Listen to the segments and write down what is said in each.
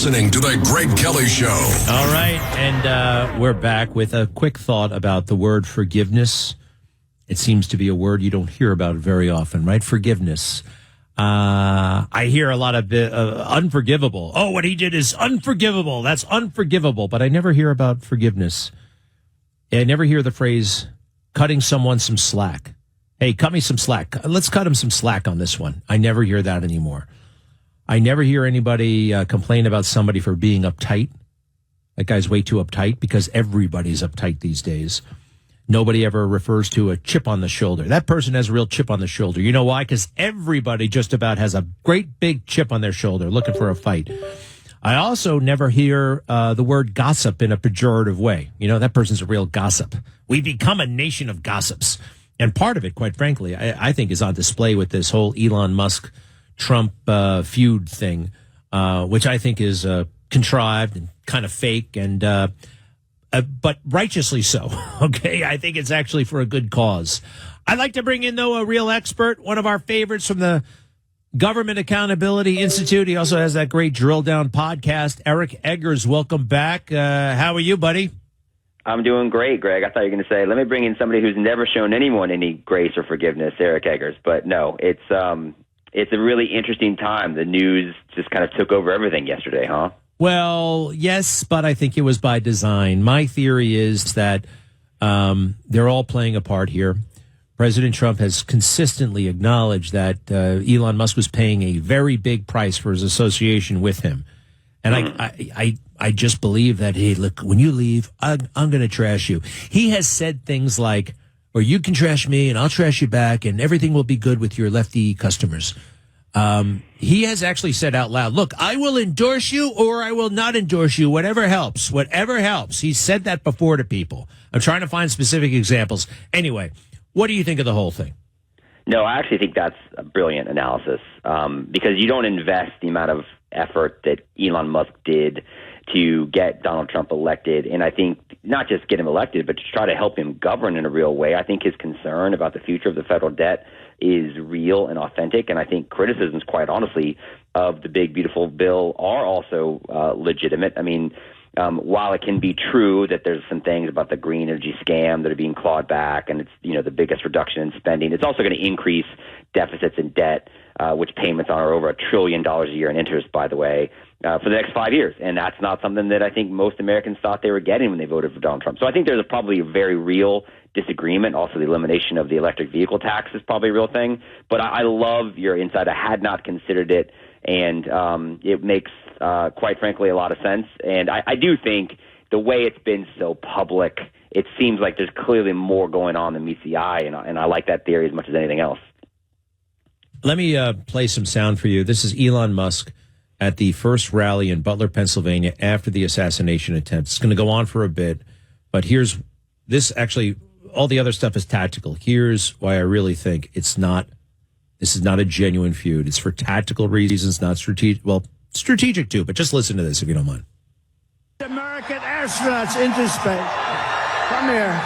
listening to The Greg Kelly Show. All right, and we're back with a quick thought about the word forgiveness. It seems to be a word you don't hear about very often, right? Forgiveness. I hear a lot of unforgivable. Oh, what he did is unforgivable. That's unforgivable. But I never hear about forgiveness. I never hear the phrase cutting someone some slack. Hey, cut me some slack. Let's cut him some slack on this one. I never hear that anymore. I never hear anybody complain about somebody for being uptight. That guy's way too uptight, because everybody's uptight these days. Nobody ever refers to a chip on the shoulder. That person has a real chip on the shoulder. You know why? Because everybody just about has a great big chip on their shoulder looking for a fight. I also never hear the word gossip in a pejorative way. You know, that person's a real gossip. We become a nation of gossips. And part of it, quite frankly, I think is on display with this whole Elon Musk Trump feud thing, which I think is contrived and kind of fake, and but righteously so. Okay, I think it's actually for a good cause. I'd like to bring in, though, a real expert, one of our favorites from the Government Accountability Institute. He also has that great Drilldown podcast. Eric Eggers, welcome back. How are you, buddy? I'm doing great, Greg. I thought you were going to say, let me bring in somebody who's never shown anyone any grace or forgiveness, Eric Eggers. But no, it's a really interesting time. The news just kind of took over everything yesterday, huh? Well, yes, but I think it was by design. My theory is that they're all playing a part here. President Trump has consistently acknowledged that Elon Musk was paying a very big price for his association with him. And I just believe that, hey, look, when you leave, I'm going to trash you. He has said things like, or you can trash me and I'll trash you back and everything will be good with your lefty customers. He has actually said out loud, look, I will endorse you or I will not endorse you, whatever helps, whatever helps. He said that before to people. I'm trying to find specific examples. Anyway, what do you think of the whole thing? No, I actually think that's a brilliant analysis, because you don't invest the amount of effort that Elon Musk did to get Donald Trump elected. And I think not just get him elected, but to try to help him govern in a real way. I think his concern about the future of the federal debt is real and authentic. And I think criticisms, quite honestly, of the big, beautiful bill are also legitimate. I mean, while it can be true that there's some things about the green energy scam that are being clawed back, and it's, you know, the biggest reduction in spending, it's also going to increase deficits and debt, which payments are over $1 trillion a year in interest, by the way, for the next 5 years. And that's not something that I think most Americans thought they were getting when they voted for Donald Trump. So I think there's probably a very real disagreement. Also, the elimination of the electric vehicle tax is probably a real thing. But I love your insight. I had not considered it, and it makes, quite frankly, a lot of sense. And I do think the way it's been so public, it seems like there's clearly more going on than meets the eye, and I like that theory as much as anything else. Let me play some sound for you. This is Elon Musk at the first rally in Butler, Pennsylvania, after the assassination attempt. It's going to go on for a bit, but here's this. Actually, all the other stuff is tactical. Here's why I really think this is not a genuine feud. It's for tactical reasons, not strategic. Well, strategic too, but just listen to this if you don't mind. American astronauts into space. Come here.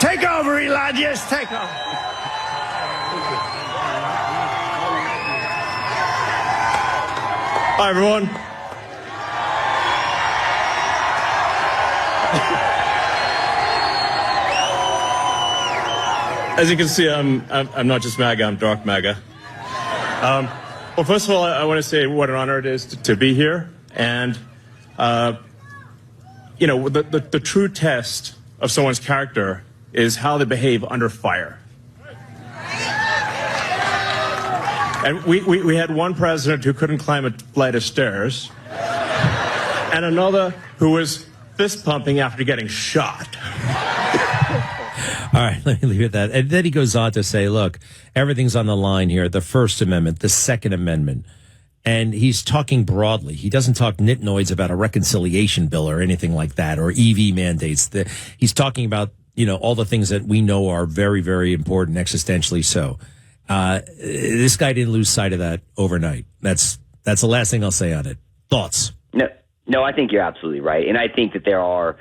Take over, Elon. Yes, take over. Hi, everyone. As you can see, I'm not just MAGA, I'm dark MAGA. Well, first of all, I want to say what an honor it is to be here. And, you know, the true test of someone's character is how they behave under fire. And we had one president who couldn't climb a flight of stairs, and another who was fist pumping after getting shot. All right, let me leave it at that. And then he goes on to say, look, everything's on the line here. The First Amendment, the Second Amendment. And he's talking broadly. He doesn't talk nitnoids about a reconciliation bill or anything like that, or EV mandates. He's talking about, you know, all the things that we know are very, very important, existentially so. This guy didn't lose sight of that overnight. That's the last thing I'll say on it. Thoughts? No, I think you're absolutely right. And I think that there are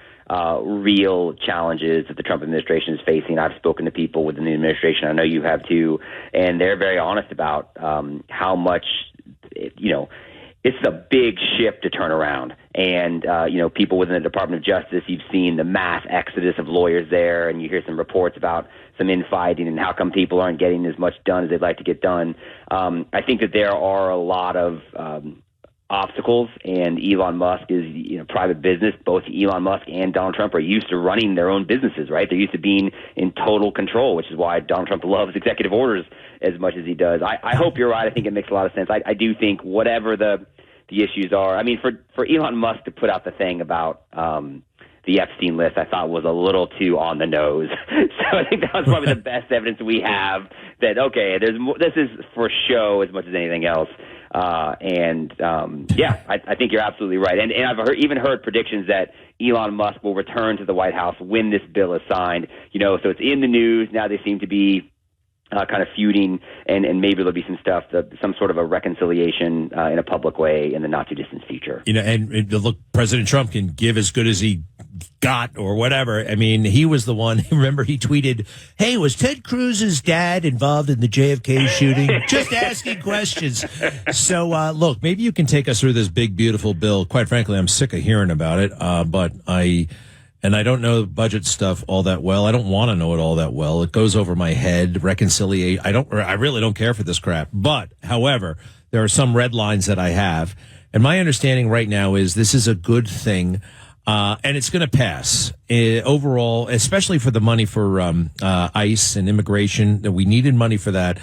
real challenges that the Trump administration is facing. I've spoken to people within the administration. I know you have too. And they're very honest about how much, you know, it's a big ship to turn around. And, people within the Department of Justice, you've seen the mass exodus of lawyers there, and you hear some reports about some infighting and how come people aren't getting as much done as they'd like to get done. I think that there are a lot of obstacles, and Elon Musk is private business. Both Elon Musk and Donald Trump are used to running their own businesses, right? They're used to being in total control, which is why Donald Trump loves executive orders as much as he does. I hope you're right. I think it makes a lot of sense. I do think whatever the issues are, I mean, for Elon Musk to put out the thing about the Epstein list, I thought was a little too on the nose. So I think that was probably the best evidence we have that, okay, this is for show as much as anything else. I think you're absolutely right. And I've even heard predictions that Elon Musk will return to the White House when this bill is signed. So it's in the news. Now they seem to be kind of feuding, and maybe there'll be some stuff, some sort of a reconciliation in a public way in the not too distant future. And look, President Trump can give as good as he got or whatever. I mean, he was the one. Remember, he tweeted, "Hey, was Ted Cruz's dad involved in the JFK shooting?" Just asking questions. So, look, maybe you can take us through this big, beautiful bill. Quite frankly, I'm sick of hearing about it, but I don't know budget stuff all that well. I don't want to know it all that well. It goes over my head. Reconciliate. I really don't care for this crap. But, however, there are some red lines that I have. And my understanding right now is this is a good thing. And it's going to pass overall, especially for the money for ICE and immigration. That we needed money for that.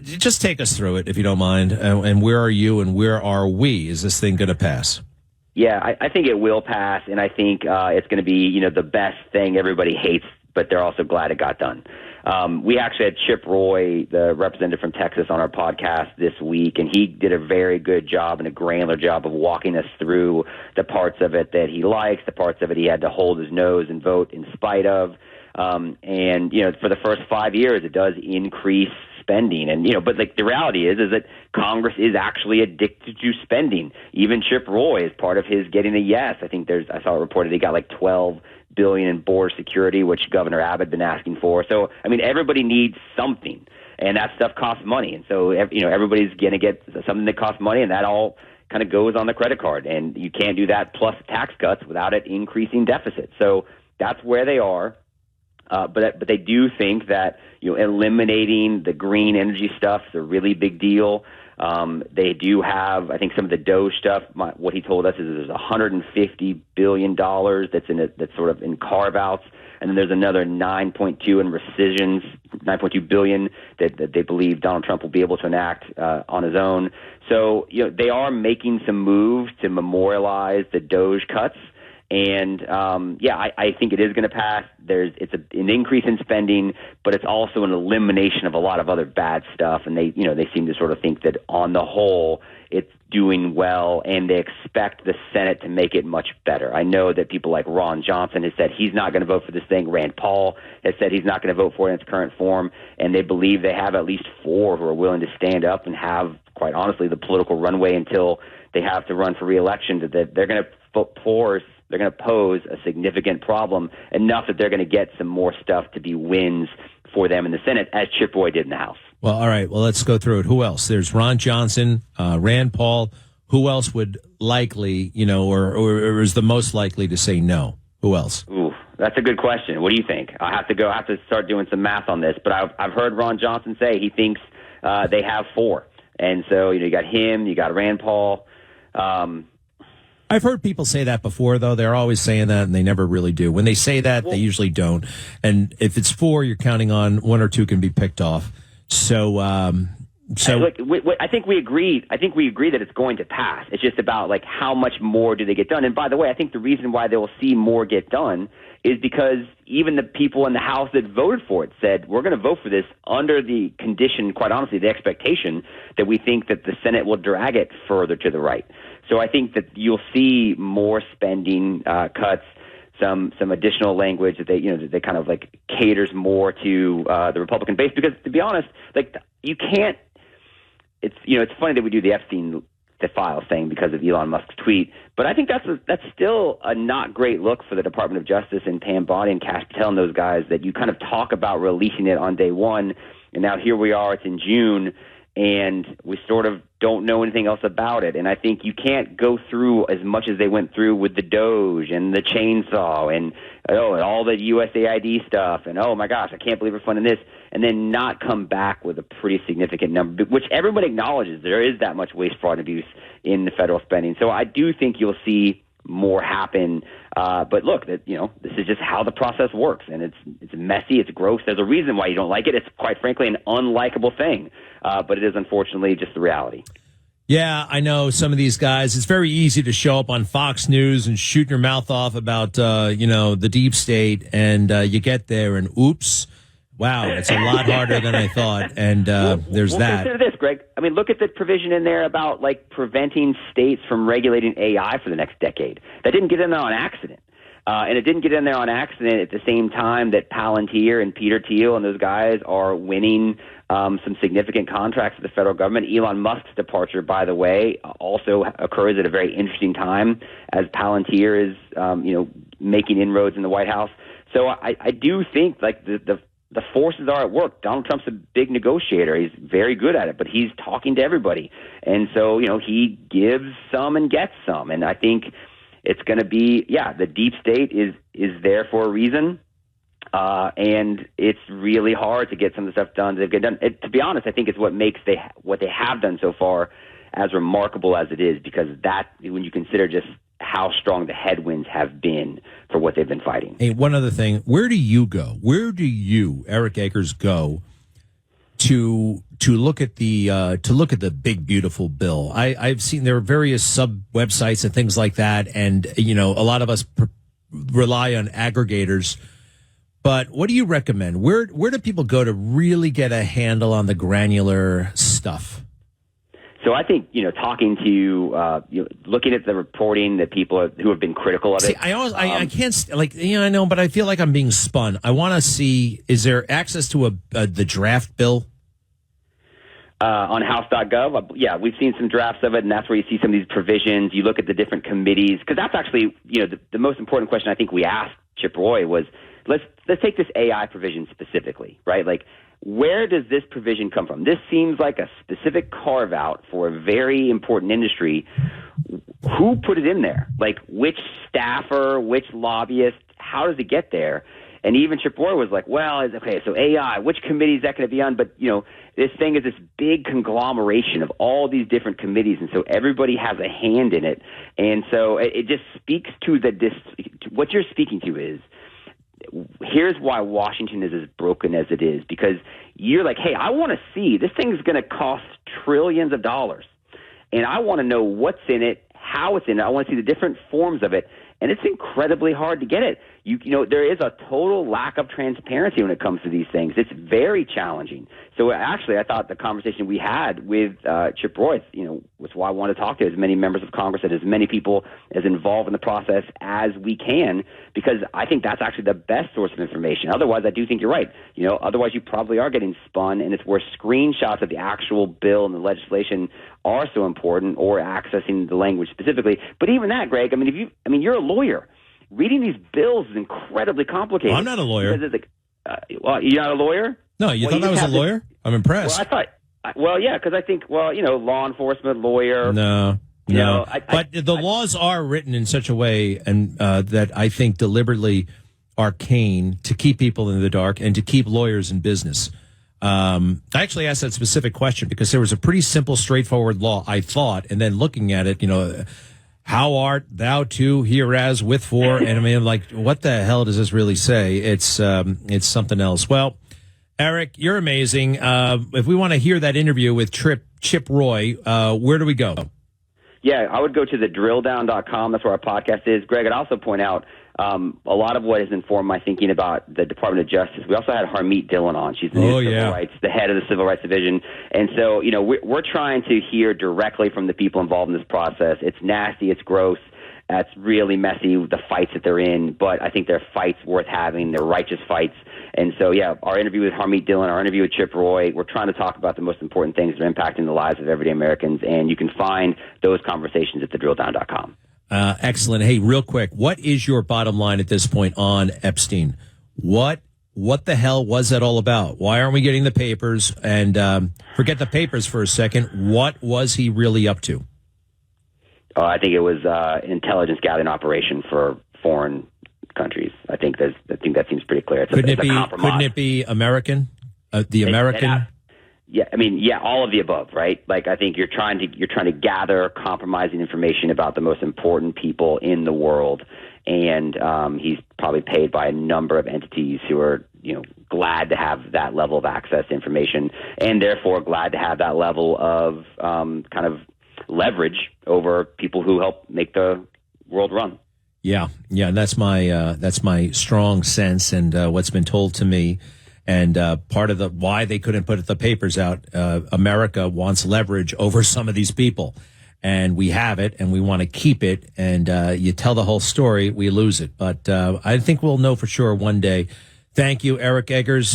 Just take us through it, if you don't mind. And where are you and where are we? Is this thing going to pass? Yeah, I think it will pass, and I think it's going to be, the best thing everybody hates, but they're also glad it got done. We actually had Chip Roy, the representative from Texas, on our podcast this week, and he did a very good job and a granular job of walking us through the parts of it that he likes, the parts of it he had to hold his nose and vote in spite of. For the first 5 years, it does increase spending. And, but the reality is that Congress is actually addicted to spending. Even Chip Roy, is part of his getting a yes. I think I saw it reported he got $12 billion in border security, which Governor Abbott had been asking for. So, I mean, everybody needs something, and that stuff costs money. And so, everybody's going to get something that costs money, and that all kind of goes on the credit card. And you can't do that plus tax cuts without it increasing deficit. So that's where they are. But they do think that eliminating the green energy stuff is a really big deal. They do have, I think, some of the Doge stuff. What he told us is there's $150 billion that's sort of in carve outs, and then there's another 9.2 in rescissions, 9.2 billion that they believe Donald Trump will be able to enact on his own. So they are making some moves to memorialize the Doge cuts. And I think it is going to pass. It's an increase in spending, but it's also an elimination of a lot of other bad stuff. And they seem to sort of think that on the whole, it's doing well, and they expect the Senate to make it much better. I know that people like Ron Johnson has said he's not going to vote for this thing. Rand Paul has said he's not going to vote for it in its current form, and they believe they have at least 4 who are willing to stand up and have, quite honestly, the political runway until they have to run for re-election. That they're going to force. They're going to pose a significant problem, enough that they're going to get some more stuff to be wins for them in the Senate, as Chip Roy did in the House. Well, all right. Well, let's go through it. Who else? There's Ron Johnson, Rand Paul. Who else would likely, or is the most likely to say no? Who else? Ooh, that's a good question. What do you think? I have to start doing some math on this, but I've heard Ron Johnson say he thinks they have 4. And so, you got him, you got Rand Paul. I've heard people say that before, though. They're always saying that, and they never really do. When they say that, they usually don't. And if it's 4, you're counting on 1 or 2 can be picked off. So I think we agreed. I think we agree that it's going to pass. It's just about how much more do they get done. And by the way, I think the reason why they will see more get done is because even the people in the House that voted for it said, we're going to vote for this under the condition, quite honestly, the expectation that we think that the Senate will drag it further to the right. So I think that you'll see more spending cuts, some additional language that they kind of caters more to the Republican base. Because to be honest, you can't. It's funny that we do the Epstein files thing because of Elon Musk's tweet, but I think that's still a not great look for the Department of Justice and Pam Bondi and Kash Patel and those guys, that you kind of talk about releasing it on day one, and now here we are. It's in June. and we sort of don't know anything else about it. And I think you can't go through as much as they went through with the Doge and the chainsaw and all the USAID stuff, and oh my gosh, I can't believe we're funding this, and then not come back with a pretty significant number, which everyone acknowledges there is that much waste, fraud, and abuse in the federal spending. So I do think you'll see more happen. But look, this is just how the process works, and it's messy, it's gross. There's a reason why you don't like it. It's quite frankly an unlikable thing, but it is unfortunately just the reality. Yeah, I know some of these guys. It's very easy to show up on Fox News and shoot your mouth off about the deep state, and you get there and oops. Wow, it's a lot harder than I thought, and there's that. Consider this, Greg. I mean, look at the provision in there about preventing states from regulating AI for the next decade. That didn't get in there on accident, and it didn't get in there on accident at the same time that Palantir and Peter Thiel and those guys are winning some significant contracts with the federal government. Elon Musk's departure, by the way, also occurs at a very interesting time as Palantir is making inroads in the White House. So I do think the forces are at work. Donald Trump's a big negotiator. He's very good at it, but he's talking to everybody. And so, he gives some and gets some. And I think it's going to be, the deep state is there for a reason. And it's really hard to get some of the stuff done that they've get done. To be honest, I think it's what makes what they have done so far as remarkable as it is, because when you consider just how strong the headwinds have been for what they've been fighting. Hey, one other thing. Where do you go? Where do you, Eric Akers, go to look at the big beautiful bill? I've seen there are various sub websites and things like that, and a lot of us rely on aggregators. But what do you recommend? Where do people go to really get a handle on the granular stuff? So I think, talking to, looking at the reporting that people who have been critical of it. See, I can't, I know, but I feel like I'm being spun. I want to see, is there access to the draft bill? On house.gov, we've seen some drafts of it, and that's where you see some of these provisions. You look at the different committees, because that's actually, the most important question I think we asked Chip Roy was, let's take this AI provision specifically, right? Where does this provision come from? This seems like a specific carve-out for a very important industry. Who put it in there? Which staffer, which lobbyist, how does it get there? And even Chip Roy was like, so AI, which committee is that going to be on? But, this thing is this big conglomeration of all these different committees, and so everybody has a hand in it. And so it just speaks to what you're speaking to is, here's why Washington is as broken as it is, because you're like, hey, I want to see, this thing's going to cost trillions of dollars, and I want to know what's in it, how it's in it. I want to see the different forms of it, and it's incredibly hard to get it. There is a total lack of transparency when it comes to these things. It's very challenging. So actually, I thought the conversation we had with Chip Roy, was why I want to talk to as many members of Congress and as many people as involved in the process as we can, because I think that's actually the best source of information. Otherwise, I do think you're right. Otherwise you probably are getting spun, and it's where screenshots of the actual bill and the legislation are so important, or accessing the language specifically. But even that, Greg, you're a lawyer. Reading these bills is incredibly complicated. Well, I'm not a lawyer. You're not a lawyer? No, you thought I was a lawyer? I'm impressed. Because I think, law enforcement, lawyer. No. But the laws are written in such a way, and that I think deliberately arcane to keep people in the dark and to keep lawyers in business. I actually asked that specific question because there was a pretty simple, straightforward law, I thought, and then looking at it, how art thou to, hereas, with, for, and what the hell does this really say? It's something else. Well, Eric, you're amazing. If we want to hear that interview with Chip Roy, where do we go? Yeah, I would go to thedrilldown.com. That's where our podcast is. Greg, I'd also point out a lot of what has informed my thinking about the Department of Justice. We also had Harmeet Dillon on. She's the the head of the Civil Rights Division. And so, we're trying to hear directly from the people involved in this process. It's nasty. It's gross. It's really messy, the fights that they're in. But I think they're fights worth having. They're righteous fights. And so, our interview with Harmeet Dillon, our interview with Chip Roy, we're trying to talk about the most important things that are impacting the lives of everyday Americans. And you can find those conversations at thedrilldown.com. Excellent. Hey, real quick, what is your bottom line at this point on Epstein? What what the hell was that all about? Why aren't we getting the papers? And forget the papers for a second. What was he really up to? I think it was intelligence gathering operation for foreign countries. I think that seems pretty clear. Couldn't it be American? The American? Yeah, I mean, yeah, all of the above, right? Like, I think you're trying to gather compromising information about the most important people in the world, and he's probably paid by a number of entities who are, glad to have that level of access to information, and therefore glad to have that level of kind of leverage over people who help make the world run. Yeah, and that's my strong sense, and what's been told to me. And part of why they couldn't put the papers out, America wants leverage over some of these people. And we have it, and we want to keep it. And you tell the whole story, we lose it. But I think we'll know for sure one day. Thank you, Eric Eggers.